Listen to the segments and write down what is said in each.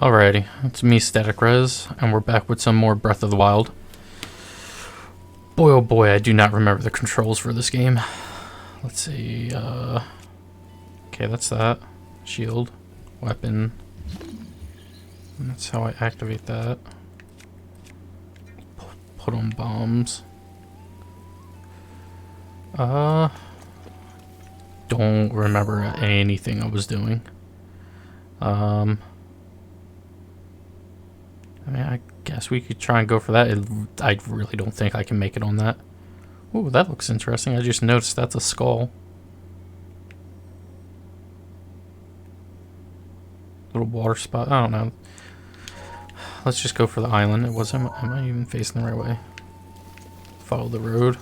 Alrighty, it's me, Static Rez, and we're back with some more Breath of the Wild. Boy, oh boy, I do not remember the controls for this game. Let's see, okay, that's that. Shield, weapon. And that's how I activate that. Put on bombs. Don't remember anything I was doing. I mean, I guess we could try and go for that. I really don't think I can make it on that. Ooh, that looks interesting. I just noticed that's a skull. Little water spot. I don't know. Let's just go for the island. It wasn't. Am I even facing the right way? Follow the road.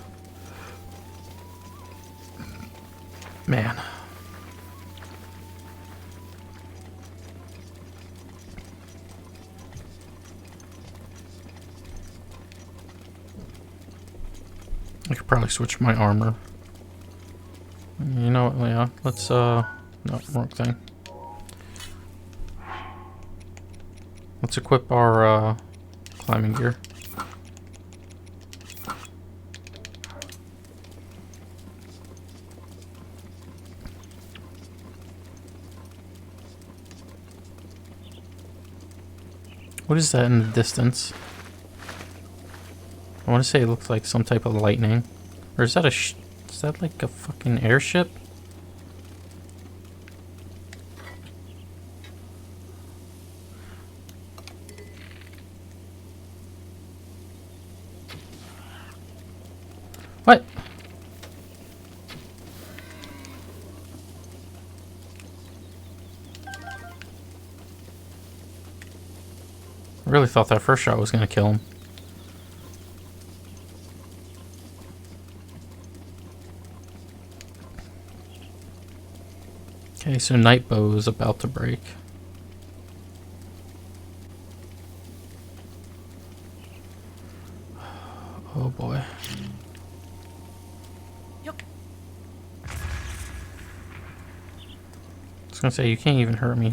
Man. I could probably switch my armor. You know what, yeah, let's, no, wrong thing. Let's equip our, climbing gear. What is that in the distance? I want to say it looks like some type of lightning. Or is that is that like a fucking airship? What? I really thought that first shot was going to kill him. Okay, so night bow is about to break. Oh boy. Yep. I was gonna say, you can't even hurt me.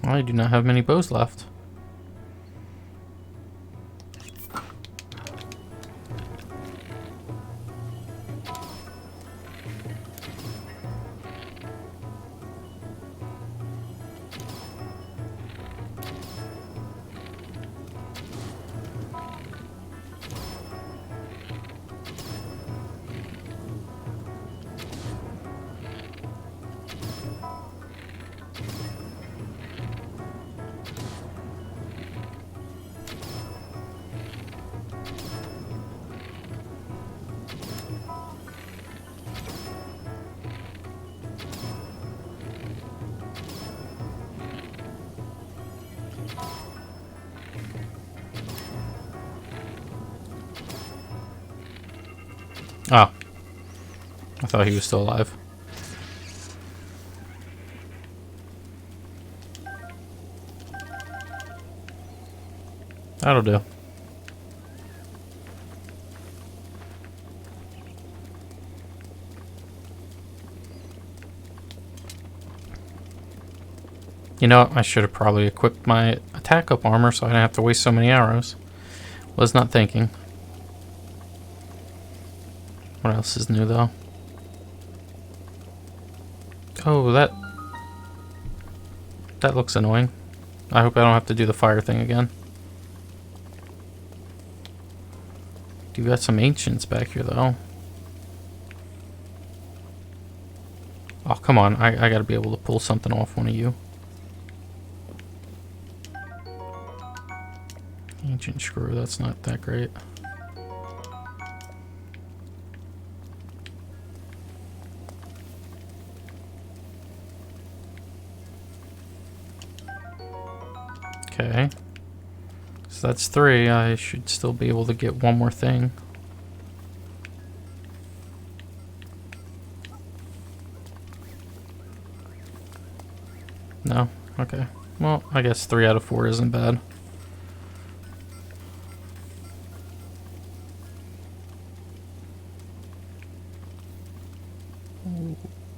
I do not have many bows left. Oh. I thought he was still alive. That'll do. You know what? I should have probably equipped my attack up armor so I didn't have to waste so many arrows. Was not thinking. What else is new though? Oh, that looks annoying. I hope I don't have to do the fire thing again. You got some ancients back here though. Oh, come on. I gotta be able to pull something off one of you. Ancient screw, that's not that great. Okay. So that's 3. I should still be able to get one more thing. No? Okay. Well, I guess 3 out of 4 isn't bad.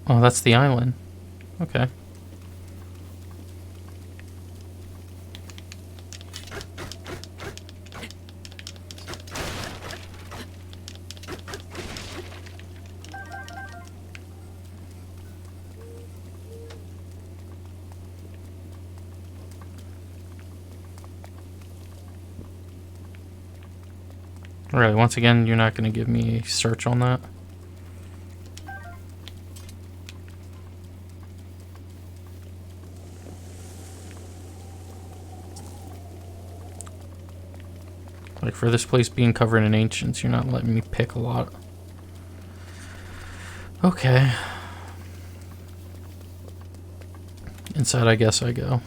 Oh, that's the island. Okay. Really, once again, you're not going to give me a search on that? Like, for this place being covered in ancients, you're not letting me pick a lot. Okay. Inside, I guess I go.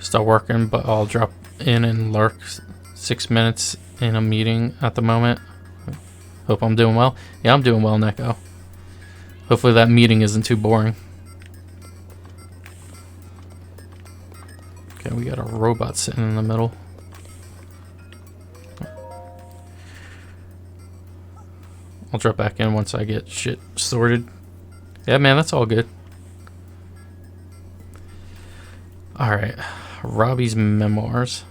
Still working, but I'll drop in and lurk 6 minutes in a meeting at the moment. Hope I'm doing well. Yeah, I'm doing well, Neko. Hopefully that meeting isn't too boring. Okay, we got a robot sitting in the middle. I'll drop back in once I get shit sorted. Yeah, man, that's all good. Alright. Robbie's memoirs.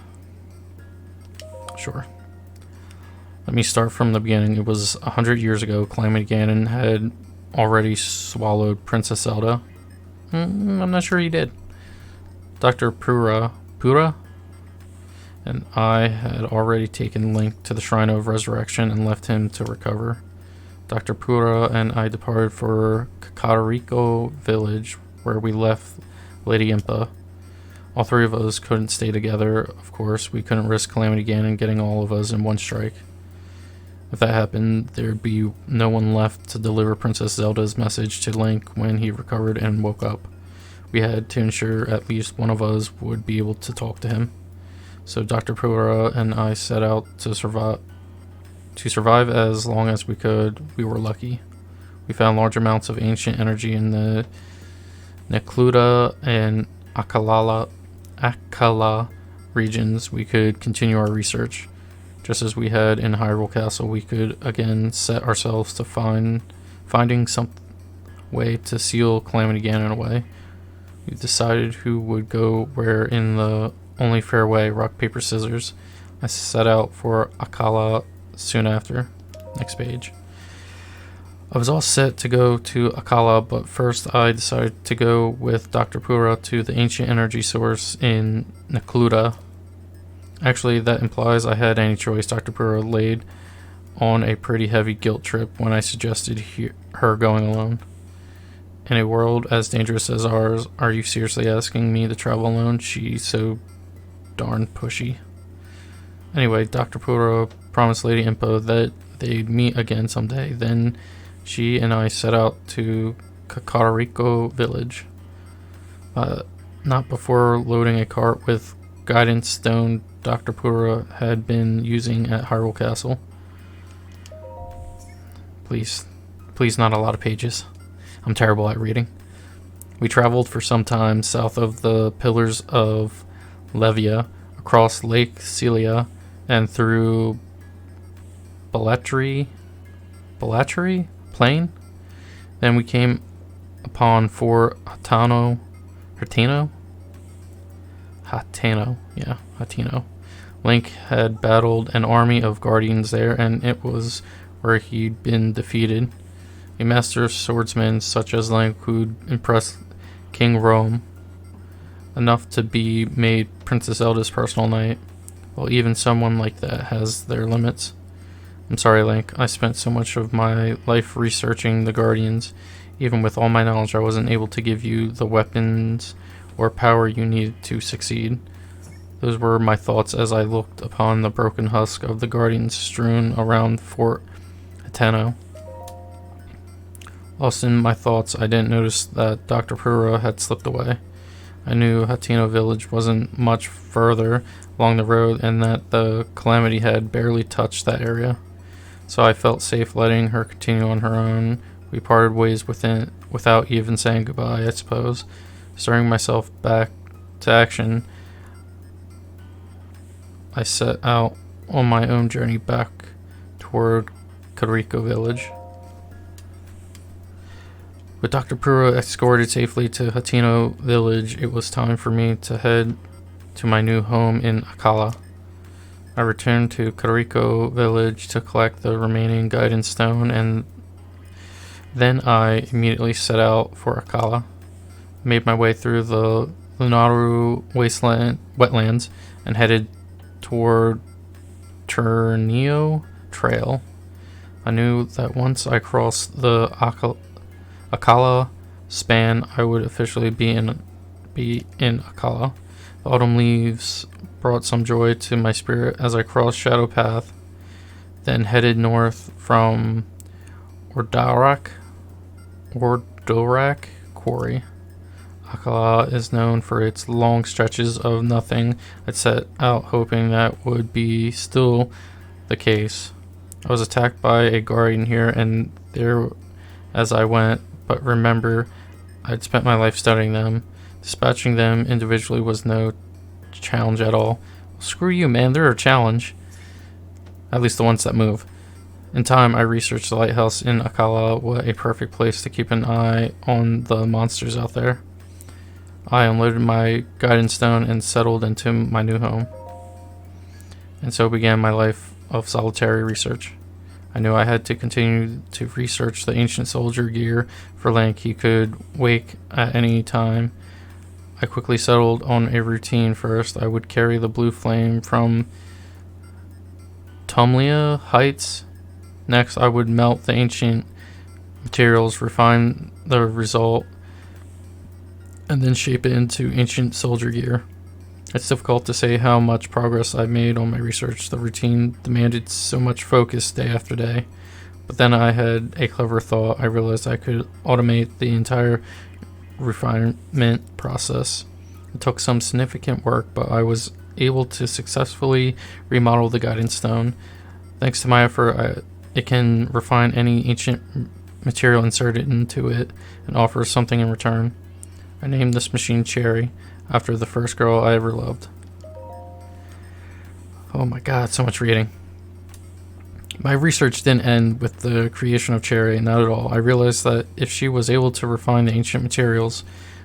Sure. Let me start from the beginning. It was 100 years ago. Calamity Ganon had already swallowed Princess Zelda. I'm not sure he did. Dr. Pura and I had already taken Link to the Shrine of Resurrection and left him to recover. Dr. Pura and I departed for Kakariko Village, where we left Lady Impa. All 3 of us couldn't stay together, of course. We couldn't risk Calamity Ganon getting all of us in one strike. If that happened, there'd be no one left to deliver Princess Zelda's message to Link when he recovered and woke up. We had to ensure at least one of us would be able to talk to him. So Dr. Pura and I set out to survive as long as we could. We were lucky. We found large amounts of ancient energy in the Necluda and Akala regions. We could continue our research. Just as we had in Hyrule Castle, we could again set ourselves to finding some way to seal Calamity Ganon away. We decided who would go where in the only fair way, rock, paper, scissors. I set out for Akala soon after. Next page. I was all set to go to Akala, but first I decided to go with Dr. Pura to the ancient energy source in Necluda. Actually, that implies I had any choice. Dr. Pura laid on a pretty heavy guilt trip when I suggested her going alone. In a world as dangerous as ours, are you seriously asking me to travel alone? She's so darn pushy. Anyway, Dr. Pura promised Lady Impa that they'd meet again someday. Then she and I set out to Kakariko Village. Not before loading a cart with guidance stone Dr. Pura had been using at Hyrule Castle. Please not a lot of pages. I'm terrible at reading. We traveled for some time south of the Pillars of Levia, across Lake Celia, and through Balatri Plain. Then we came upon Fort Hateno. Link had battled an army of guardians there, and it was where he'd been defeated. A master swordsman such as Link who'd impressed King Rome enough to be made Princess Zelda's personal knight. Well, even someone like that has their limits. I'm sorry, Link. I spent so much of my life researching the Guardians. Even with all my knowledge, I wasn't able to give you the weapons or power you needed to succeed. Those were my thoughts as I looked upon the broken husk of the Guardians strewn around Fort Hateno. Lost in my thoughts, I didn't notice that Dr. Pura had slipped away. I knew Hateno Village wasn't much further along the road and that the Calamity had barely touched that area. so I felt safe letting her continue on her own. We parted ways without even saying goodbye, I suppose. Starting myself back to action, I set out on my own journey back toward Kariko village. With Dr. Puro escorted safely to Hatino village, it was time for me to head to my new home in Akala. I returned to Kariko village to collect the remaining guidance stone, and then I immediately set out for Akala. Made my way through the Lunaru wetlands and headed toward Turnio Trail. I knew that once I crossed the Akala span, I would officially be in Akala. The autumn leaves brought some joy to my spirit as I crossed Shadow Path, then headed north from Ordorak Quarry. Akala is known for its long stretches of nothing. I'd set out hoping that would be still the case. I was attacked by a guardian here and there as I went, but remember, I'd spent my life studying them. Dispatching them individually was no challenge at all. Screw you, man, they're a challenge. At least the ones that move. In time, I researched the lighthouse in Akala. What a perfect place to keep an eye on the monsters out there. I unloaded my guidance stone and settled into my new home. And so began my life of solitary research. I knew I had to continue to research the ancient soldier gear for Link. He could wake at any time. I quickly settled on a routine. First, I would carry the blue flame from Tumlia Heights. Next, I would melt the ancient materials, refine the result, and then shape it into ancient soldier gear. It's difficult to say how much progress I've made on my research. The routine demanded so much focus day after day. But then I had a clever thought. I realized I could automate the entire refinement process. It took some significant work, but I was able to successfully remodel the guidance stone. Thanks to my effort, it can refine any ancient material inserted into it and offer something in return. I named this machine Cherry, after the first girl I ever loved. Oh my god, so much reading. My research didn't end with the creation of Cherry, not at all. I realized that if she was able to refine the ancient materials,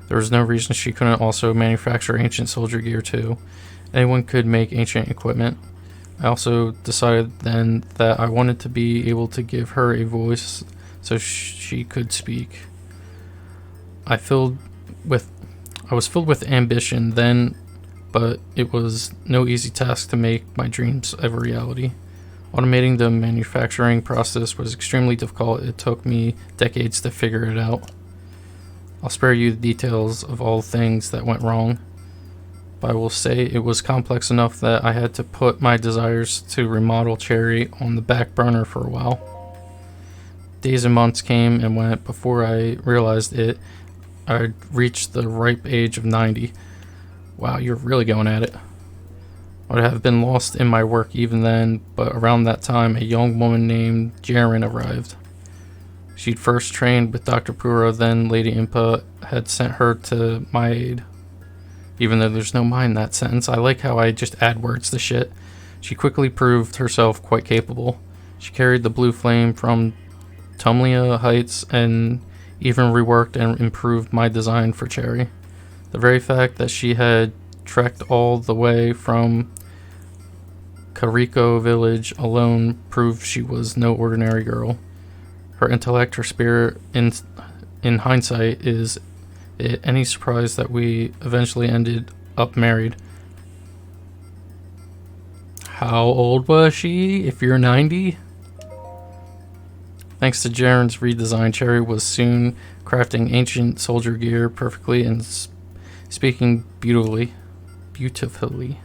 there was no reason she couldn't also manufacture ancient soldier gear too. Anyone could make ancient equipment. I also decided then that I wanted to be able to give her a voice so she could speak. I was filled with ambition then, but it was no easy task to make my dreams a reality. Automating the manufacturing process was extremely difficult. It took me decades to figure it out. I'll spare you the details of all things that went wrong, but I will say it was complex enough that I had to put my desires to remodel Cherry on the back burner for a while. Days and months came and went before I realized it. I'd reached the ripe age of 90. Wow, you're really going at it. I would have been lost in my work even then, but around that time, a young woman named Jaren arrived. She'd first trained with Dr. Puro, then Lady Impa had sent her to my aid. Even though there's no mind in that sentence, I like how I just add words to shit. She quickly proved herself quite capable. She carried the blue flame from Tumlia Heights and even reworked and improved my design for Cherry. The very fact that she had trekked all the way from Kariko village alone proved she was no ordinary girl. Her intellect, her spirit, in hindsight, is it any surprise that we eventually ended up married. How old was she, if you're 90? Thanks to Jaren's redesign, Cherry was soon crafting ancient soldier gear perfectly and speaking beautifully.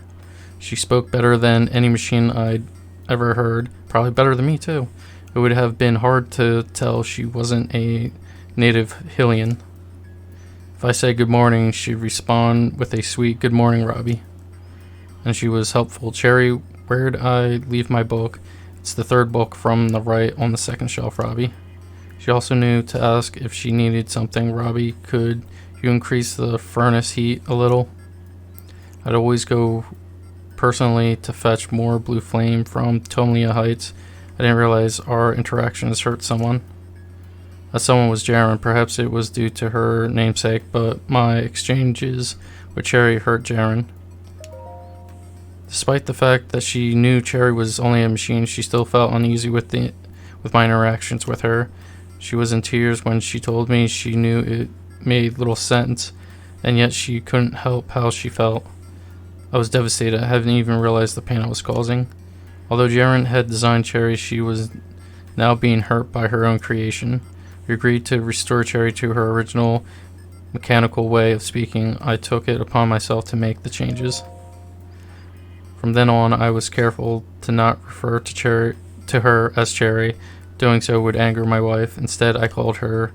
She spoke better than any machine I'd ever heard, probably better than me too. It would have been hard to tell she wasn't a native Hylian. If I said good morning, she'd respond with a sweet good morning, Robbie. And she was helpful. Cherry, where'd I leave my book? It's the third book from the right on the second shelf, Robbie. She also knew to ask if she needed something. Robbie, could you increase the furnace heat a little? I'd always go personally to fetch more blue flame from Tomlia Heights. I didn't realize our interactions hurt someone. That someone was Jaren. Perhaps it was due to her namesake, but my exchanges with Cherry hurt Jaren. Despite the fact that she knew Cherry was only a machine, she still felt uneasy with my interactions with her. She was in tears when she told me she knew it made little sense, and yet she couldn't help how she felt. I was devastated. I hadn't even realized the pain I was causing. Although Jaren had designed Cherry, she was now being hurt by her own creation. We agreed to restore Cherry to her original mechanical way of speaking. I took it upon myself to make the changes. From then on, I was careful to not refer to her as Cherry. Doing so would anger my wife. Instead, I called her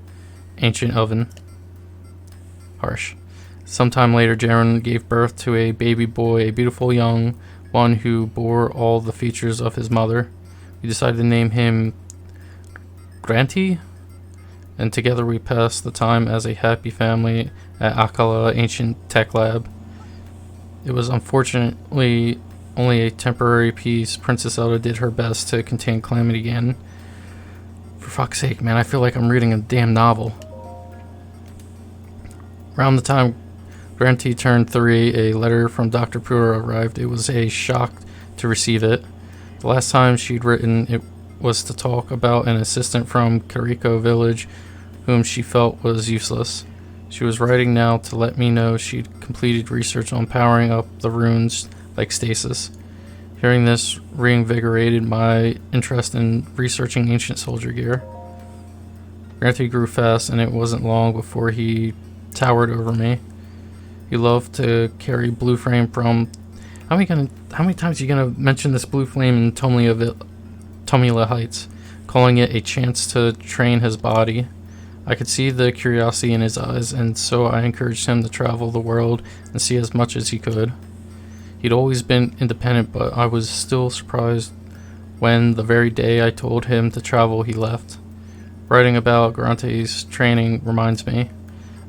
Ancient Oven. Harsh. Sometime later, Jaren gave birth to a baby boy, a beautiful young one who bore all the features of his mother. We decided to name him Granty, and together we passed the time as a happy family at Akala Ancient Tech Lab. It was unfortunately only a temporary peace. Princess Zelda did her best to contain Calamity Ganon. For fuck's sake, man, I feel like I'm reading a damn novel. Around the time Granty turned 3, a letter from Dr. Pura arrived. It was a shock to receive it. The last time she'd written it was to talk about an assistant from Kariko Village whom she felt was useless. She was writing now to let me know she'd completed research on powering up the runes like stasis. Hearing this reinvigorated my interest in researching ancient soldier gear. Granty grew fast, and it wasn't long before he towered over me. He loved to carry blue flame from... How many times are you gonna mention this blue flame in Tomila Heights, calling it a chance to train his body? I could see the curiosity in his eyes, and so I encouraged him to travel the world and see as much as he could. He'd always been independent, but I was still surprised when the very day I told him to travel, he left. Writing about Grante's training reminds me.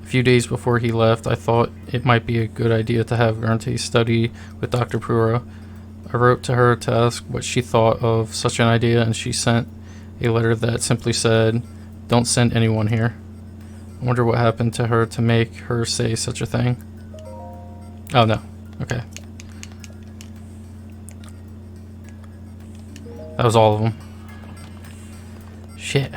A few days before he left, I thought it might be a good idea to have Grante study with Dr. Pura. I wrote to her to ask what she thought of such an idea, and she sent a letter that simply said, "Don't send anyone here." I wonder what happened to her to make her say such a thing. Oh no. Okay. That was all of them. Shit.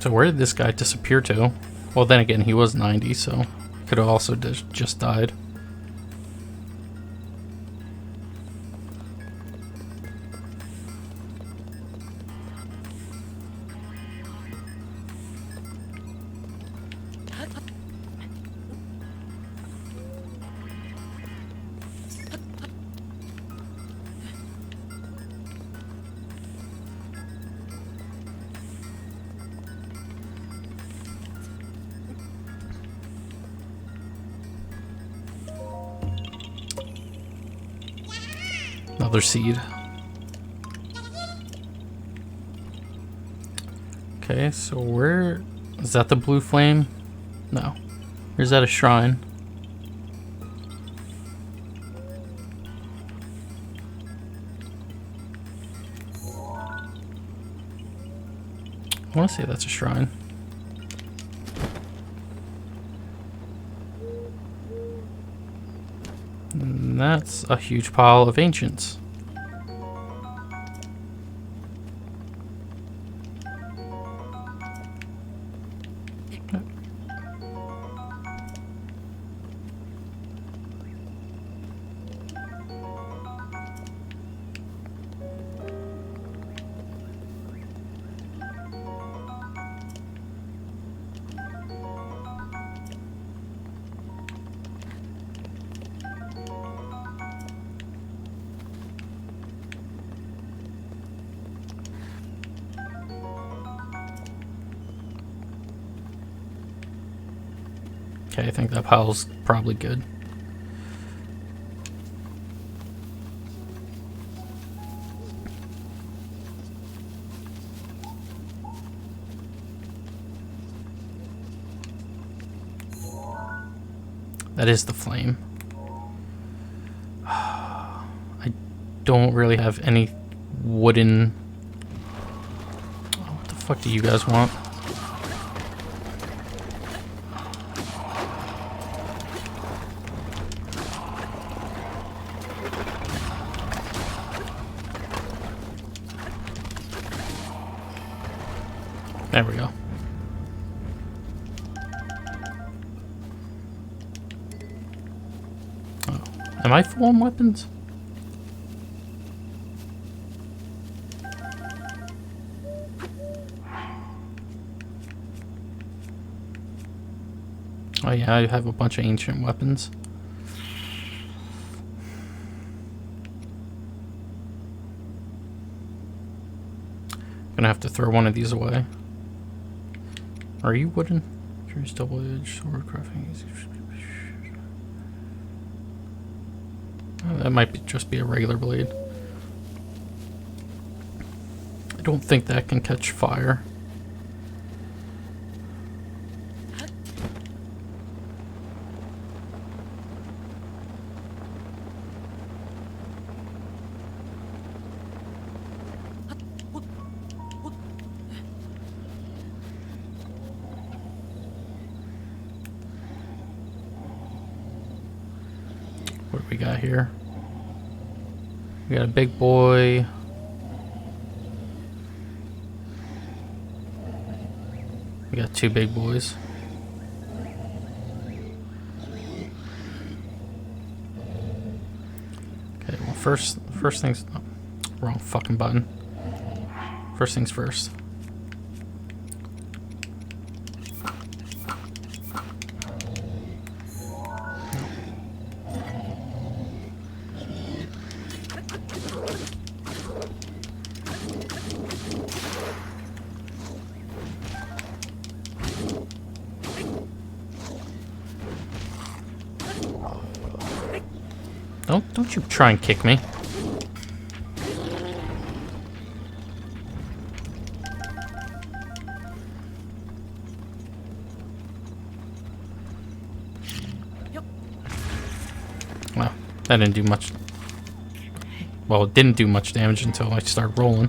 So where did this guy disappear to? Well, then again, he was 90, so he could have also just died. Another seed. Okay, so where is that? The blue flame? No. Or is that a shrine? I want to say that's a shrine. And that's a huge pile of ancients. Okay, I think that pile's probably good. That is the flame. I don't really have any wooden... Oh, what the fuck do you guys want? There we go. Oh. Am I full on weapons? Oh yeah, I have a bunch of ancient weapons. Gonna have to throw one of these away. Are you wooden? Choose double-edged sword crafting. Oh, that might just be a regular blade. I don't think that can catch fire. What do we got here? We got a big boy. We got two big boys. Okay, well first things... Oh, wrong fucking button. First things first. Don't you try and kick me. Well, that didn't do much. Well, it didn't do much damage until I started rolling.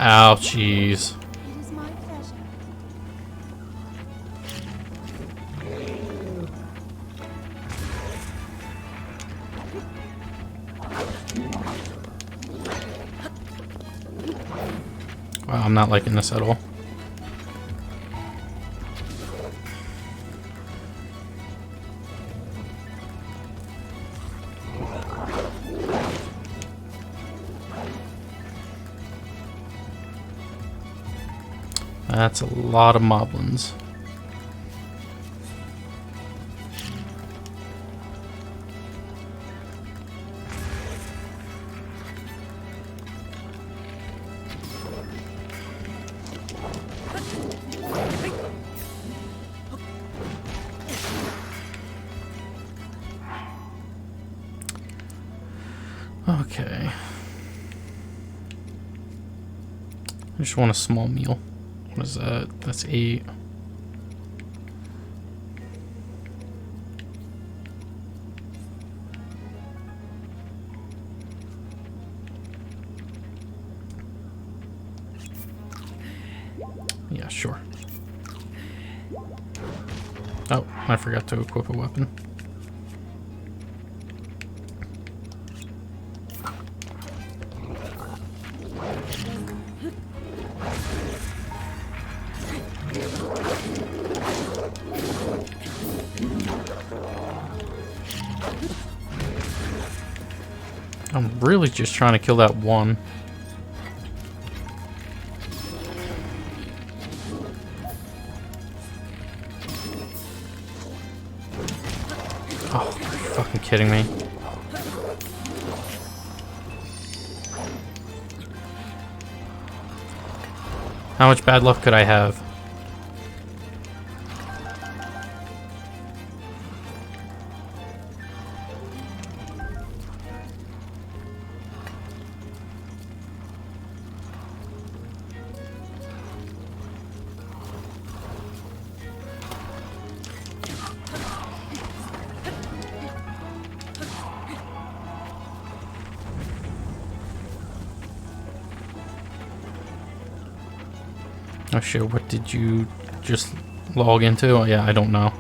Ow, jeez. It is my pleasure. Wow, I'm not liking this at all. That's a lot of moblins. Okay. I just want a small meal. What is that? That's 8. Yeah, sure. Oh, I forgot to equip a weapon. I'm really just trying to kill that one. Oh, are you fucking kidding me? How much bad luck could I have? Oh shit, what did you just log into? Oh, yeah, I don't know.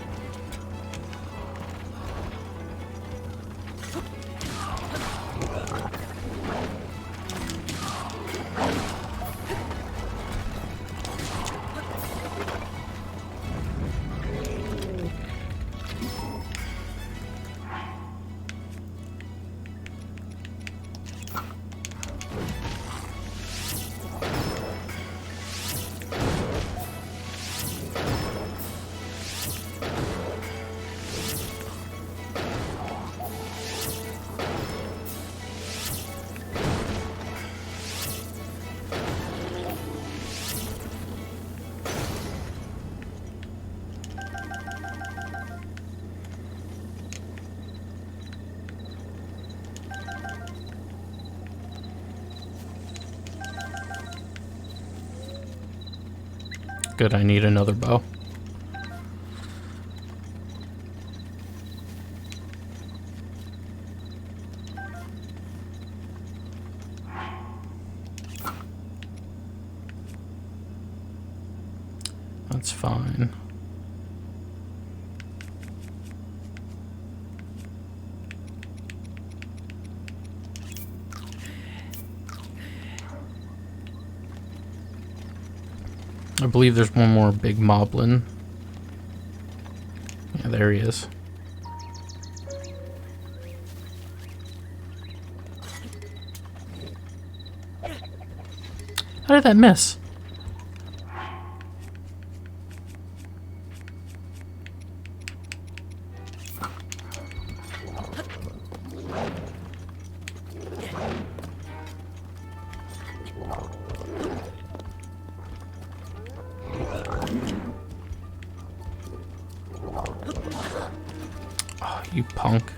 Good, I need another bow. That's fine. I believe there's one more big moblin. Yeah, there he is. How did that miss? Oh, you punk.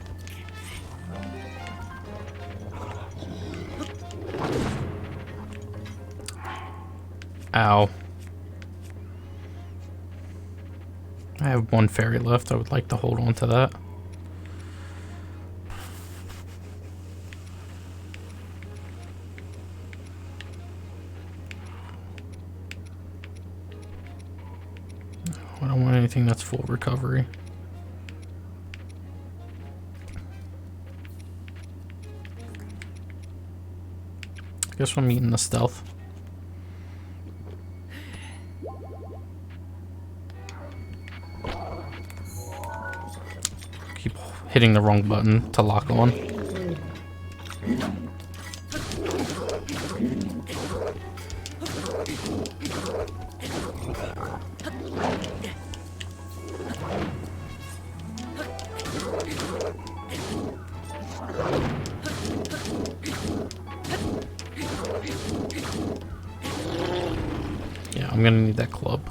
Ow. I have one fairy left. I would like to hold on to that. I don't want anything that's full recovery. I guess I'm eating the stealth. Keep hitting the wrong button to lock on. Yeah, I'm gonna need that club.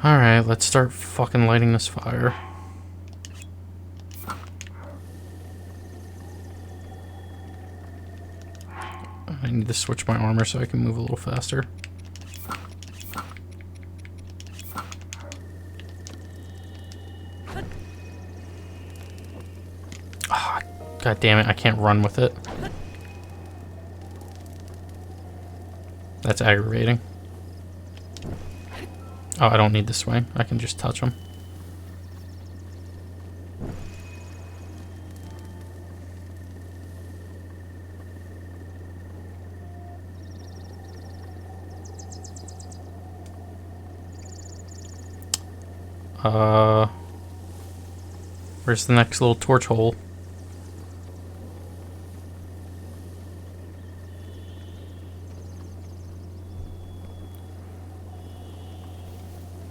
Alright, let's start fucking lighting this fire. I need to switch my armor so I can move a little faster. Ah, God damn it, I can't run with it. That's aggravating. Oh, I don't need to swing. I can just touch them. Where's the next little torch hole?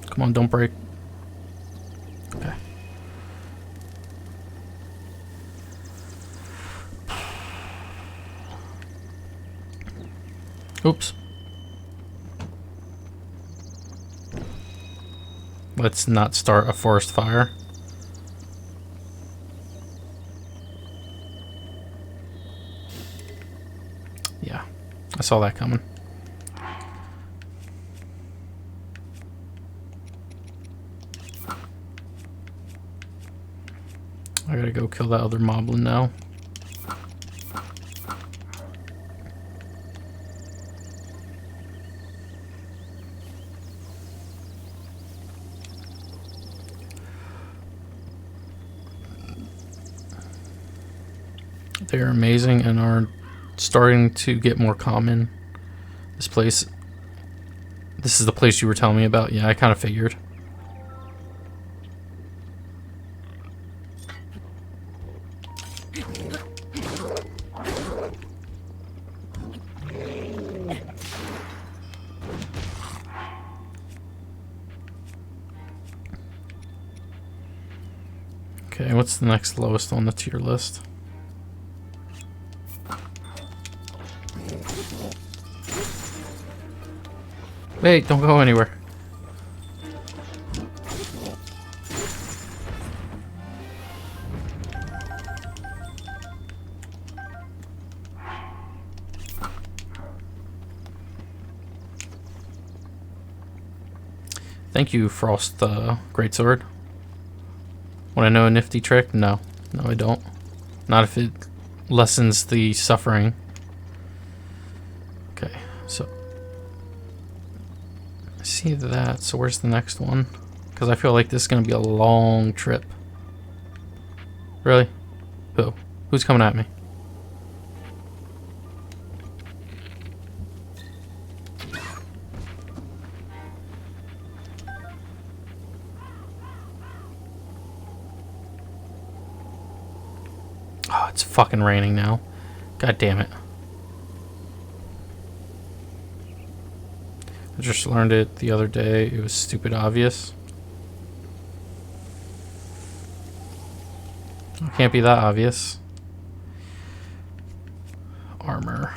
Come on, don't break. Okay. Oops. Let's not start a forest fire. Yeah, I saw that coming. I gotta go kill that other moblin now. They're amazing and are starting to get more common. This place... This is the place you were telling me about? Yeah, I kind of figured. Okay, what's the next lowest on the tier list? Wait, don't go anywhere. Thank you, Frost Greatsword. Want to know a nifty trick? No. No, I don't. Not if it lessens the suffering. Okay, so... I see that, so where's the next one? Because I feel like this is going to be a long trip. Really? Who? Who's coming at me? Oh, it's fucking raining now. God damn it. I just learned it the other day. It was stupid obvious. It can't be that obvious. Armor.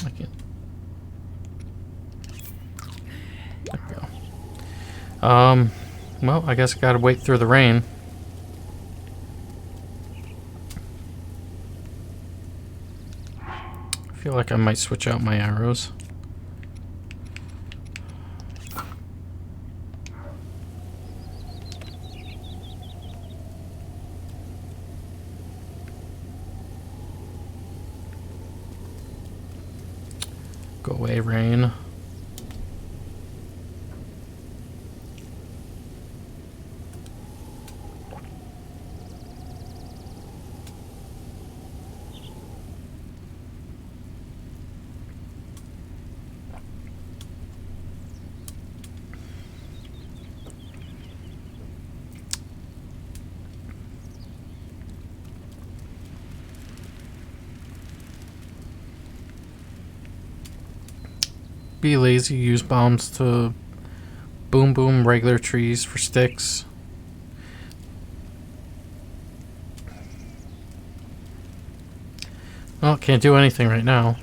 I can't. There we go. Well, I guess I gotta wait through the rain. I feel like I might switch out my arrows. Go away, rain. Be lazy, use bombs to boom boom regular trees for sticks. Well, can't do anything right now.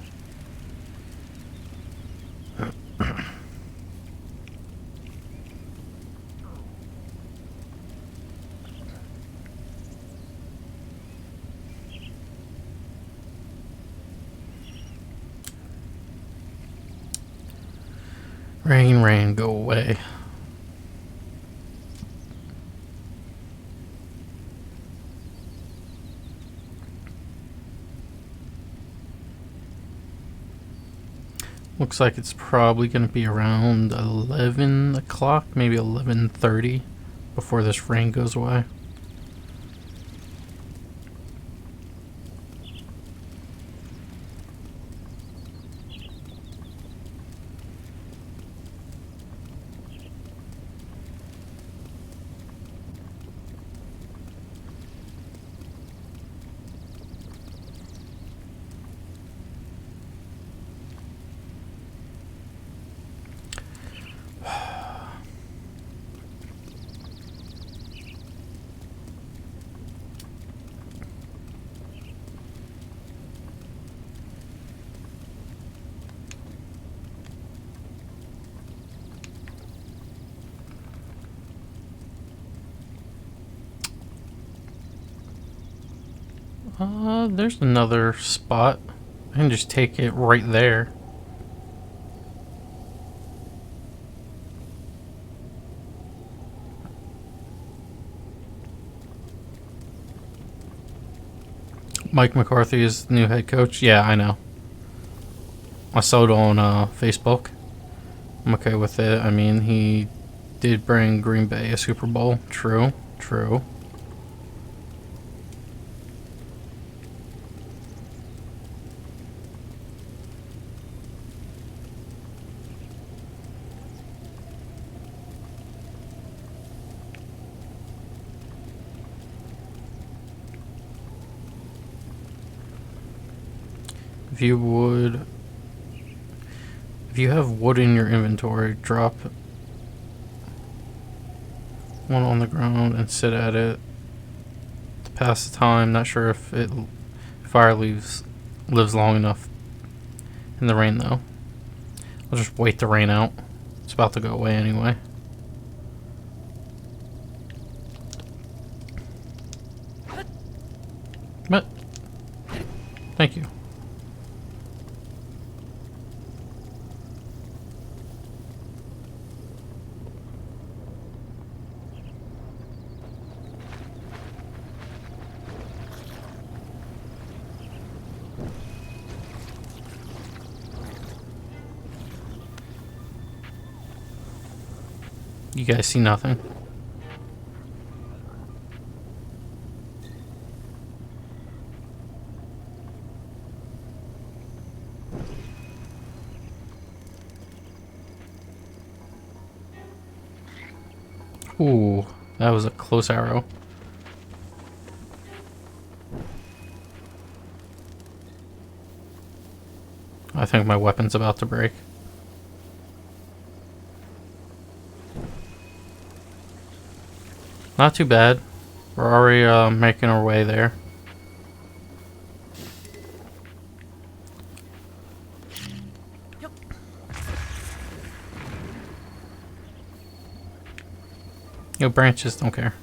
Rain, rain, go away. Looks like it's probably going to be around 11 o'clock, maybe 11:30 before this rain goes away. There's another spot. I can just take it right there. Mike McCarthy is the new head coach. Yeah, I know. I saw it on Facebook. I'm okay with it. I mean, he did bring Green Bay a Super Bowl. True, true. If you have wood in your inventory, drop one on the ground and sit at it to pass the time. Not sure if fire lives long enough in the rain though. I'll just wait the rain out. It's about to go away anyway. But thank you. You guys see nothing? Ooh, that was a close arrow. I think my weapon's about to break. Not too bad. We're already making our way there. Yo, branches, don't care.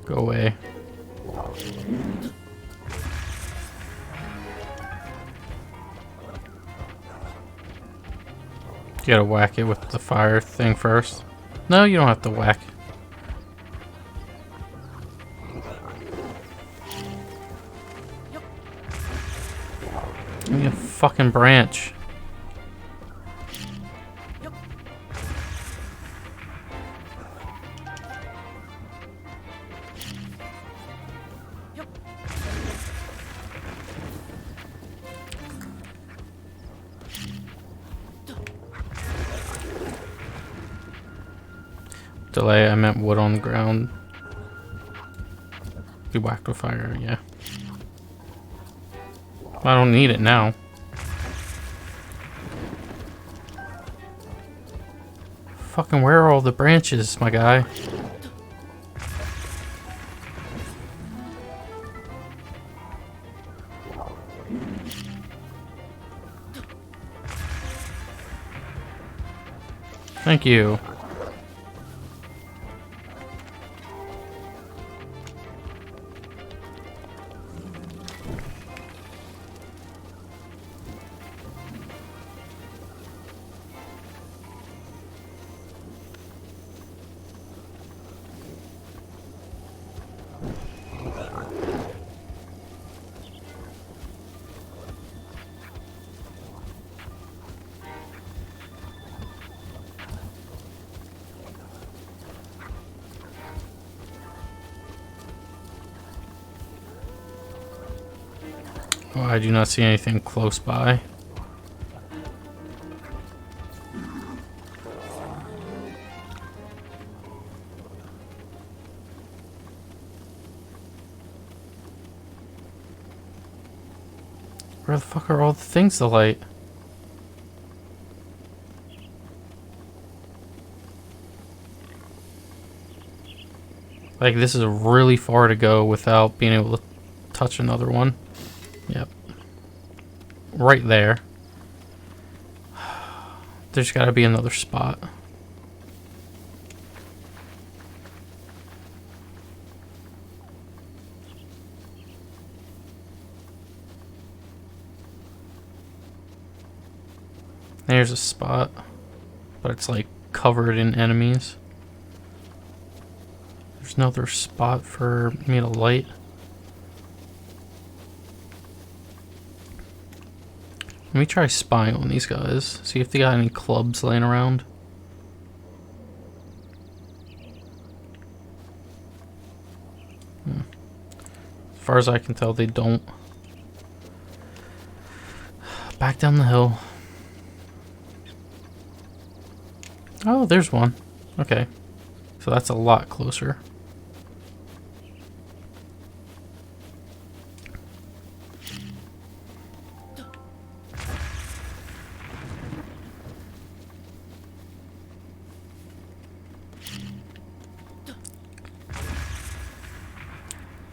Go away. You gotta whack it with the fire thing first. No, you don't have to whack. Give me a fucking branch. Delay, I meant wood on the ground. Be whacked with fire, yeah. I don't need it now. Fucking where are all the branches, my guy? Thank you. Oh, I do not see anything close by. Where the fuck are all the things to light? Like, this is really far to go without being able to touch another one. Yep. Right there. There's gotta be another spot. There's a spot, but it's like covered in enemies. There's another spot for me to light. Let me try spying on these guys. See if they got any clubs laying around. As far as I can tell, they don't. Back down the hill. Oh, there's one. Okay. So that's a lot closer.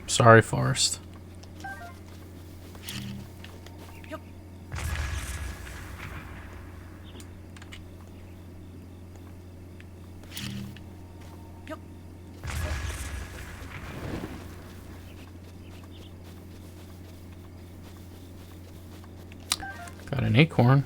Sorry, Forest. Got an acorn.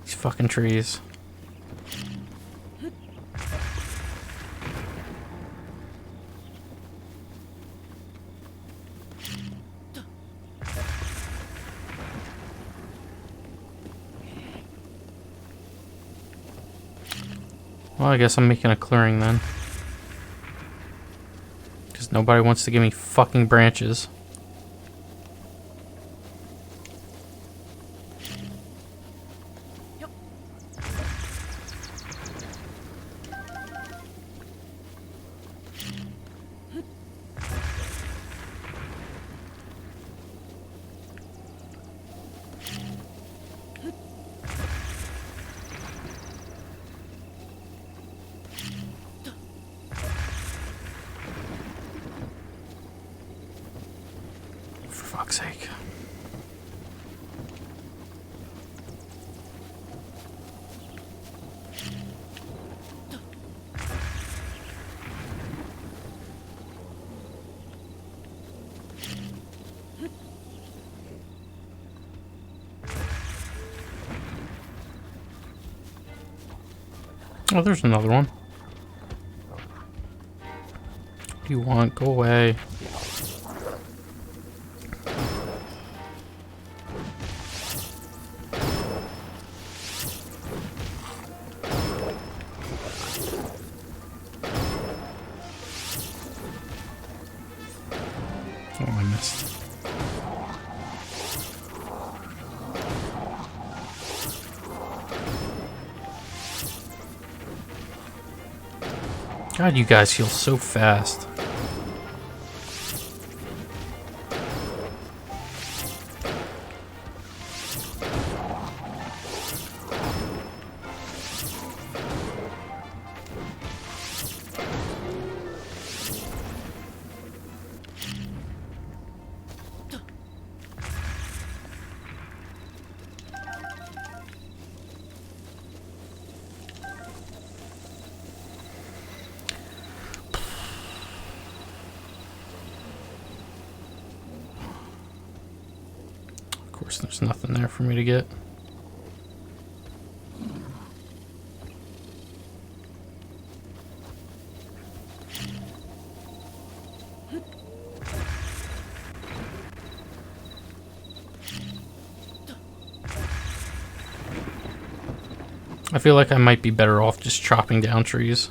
These fucking trees. Well, I guess I'm making a clearing then. Because nobody wants to give me fucking branches. For fuck's sake. Oh, there's another one. What do you want? Go away. Oh, I missed. God, you guys heal so fast. Of course, there's nothing there for me to get. I feel like I might be better off just chopping down trees.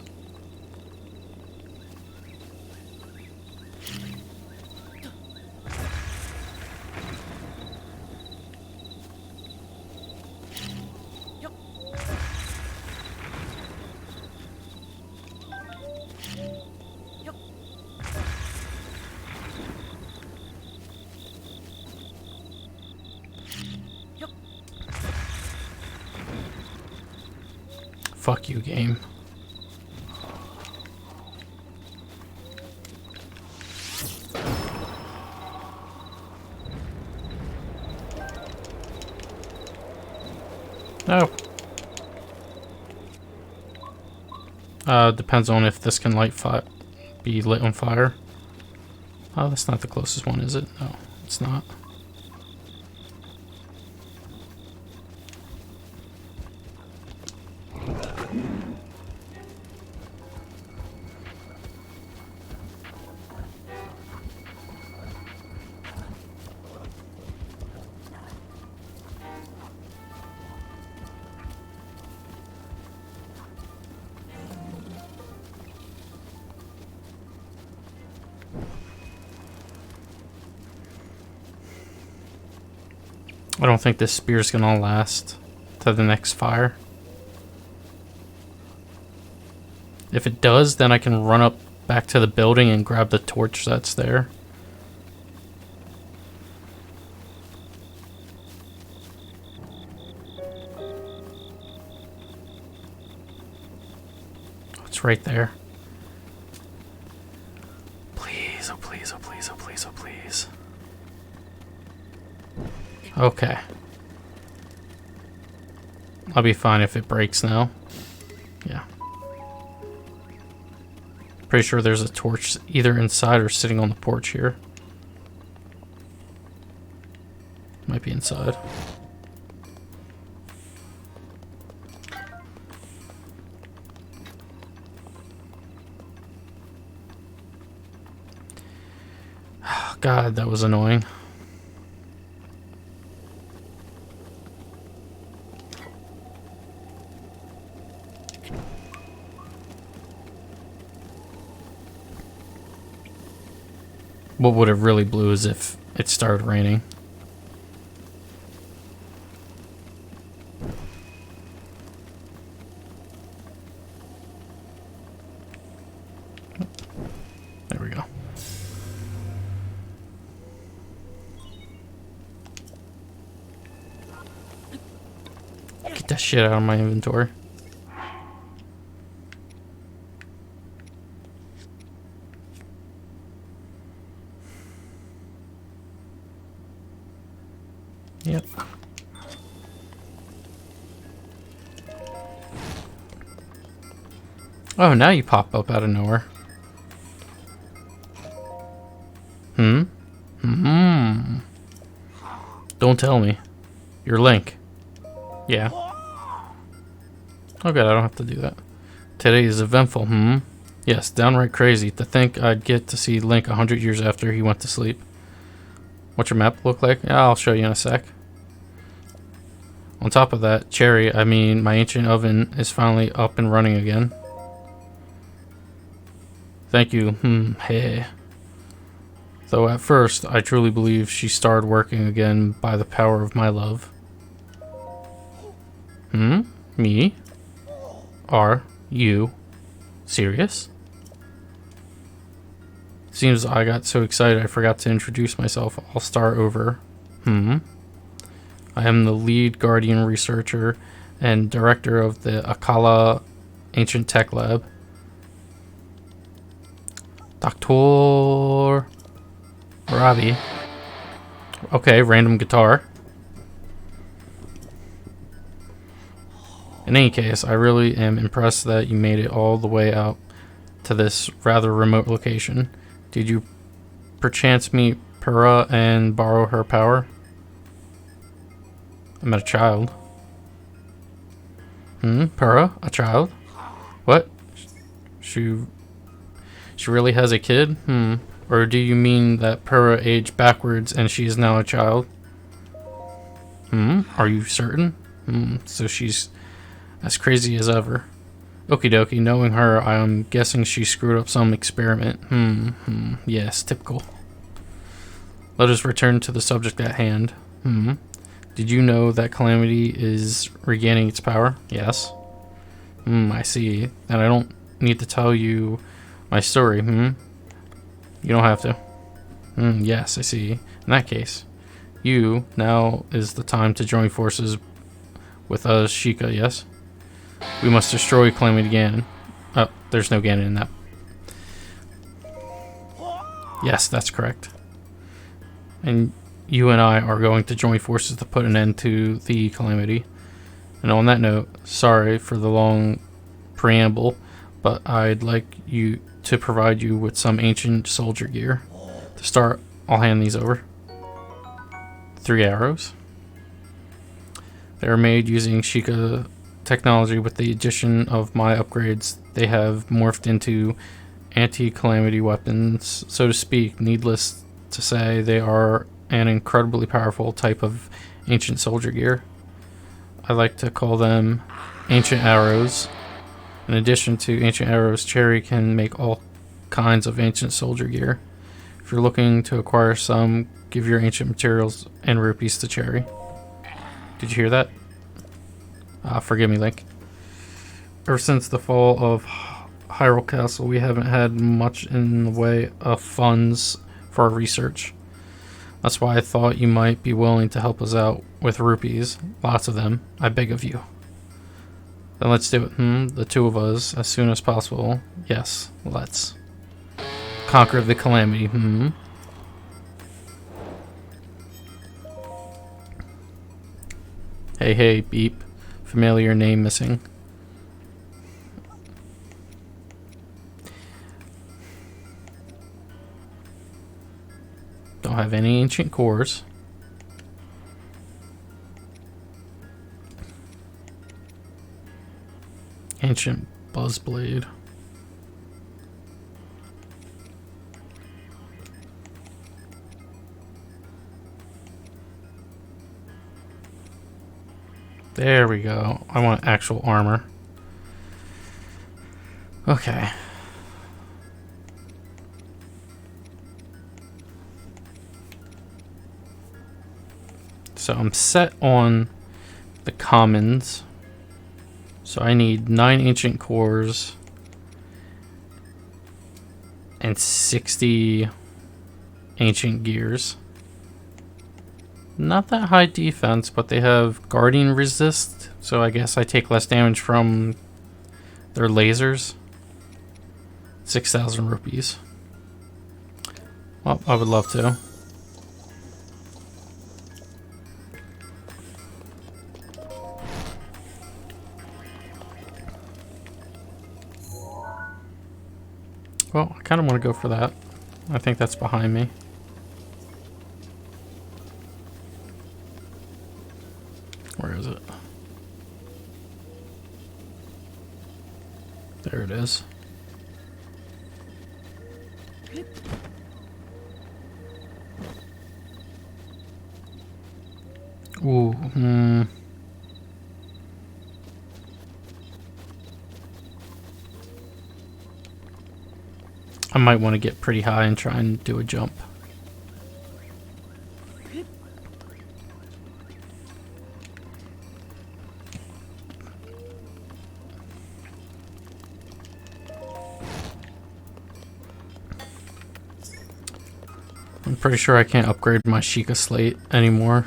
Fuck you, game. No. Depends on if this can be lit on fire. Oh, that's not the closest one, is it? No, it's not. I don't think this spear's gonna last to the next fire. If it does, then I can run up back to the building and grab the torch that's there. It's right there. Please, oh please, oh please, oh please, oh please. Okay. I'll be fine if it breaks now. Yeah. Pretty sure there's a torch either inside or sitting on the porch here. Might be inside. Oh, God, that was annoying. What would have really blew is if it started raining. There we go. Get that shit out of my inventory. Yep. Oh, now you pop up out of nowhere. Don't tell me. You're Link. Yeah. Oh good, I don't have to do that. Today is eventful, Yes, downright crazy. To think I'd get to see Link 100 years after he went to sleep. What's your map look like? Yeah, I'll show you in a sec. On top of that, my ancient oven is finally up and running again. Thank you, hey. Though at first, I truly believe she started working again by the power of my love. Me? Are you serious? Seems I got so excited I forgot to introduce myself. I'll start over. I am the lead guardian researcher and director of the Akala Ancient Tech Lab. Dr. Ravi. Okay, random guitar. In any case, I really am impressed that you made it all the way out to this rather remote location. Did you perchance meet Pura and borrow her power? I met a child. Pura? A child? What? She really has a kid? Or do you mean that Pura aged backwards and she is now a child? Are you certain? So she's As crazy as ever. Okie dokie, knowing her, I'm guessing she screwed up some experiment. Yes, typical. Let us return to the subject at hand. Did you know that Calamity is regaining its power? Yes. I see. And I don't need to tell you my story, You don't have to. Yes, I see. In that case, now is the time to join forces with us, Sheikah, yes? We must destroy Calamity Ganon. Oh, there's no Ganon in that. Yes, that's correct. And you and I are going to join forces to put an end to the Calamity. And on that note, sorry for the long preamble, but I'd like you to provide you with some ancient soldier gear. To start, I'll hand these over. 3 arrows. They are made using Sheikah technology. With the addition of my upgrades, they have morphed into anti-calamity weapons, so to speak. Needless to say, they are an incredibly powerful type of ancient soldier gear. I like to call them ancient arrows. In addition to ancient arrows, Cherry can make all kinds of ancient soldier gear. If you're looking to acquire some, give your ancient materials and rupees to Cherry. Did you hear that? Forgive me, Link. Ever since the fall of Hyrule Castle, we haven't had much in the way of funds for our research. That's why I thought you might be willing to help us out with rupees. Lots of them, I beg of you. Then let's do it, the 2 of us, as soon as possible. Yes, let's. Conquer the Calamity, Hey, beep. Familiar name missing. Don't have any ancient cores. Ancient Buzzblade. There we go. I want actual armor. Okay. So I'm set on the commons. So I need 9 ancient cores and 60 ancient gears. Not that high defense, but they have guardian resist, so I guess I take less damage from their lasers. 6,000 rupees. Well, I would love to. Well, I kind of want to go for that. I think that's behind me. Where is it? There it is. Ooh, I might want to get pretty high and try and do a jump. I'm pretty sure I can't upgrade my Sheikah slate anymore.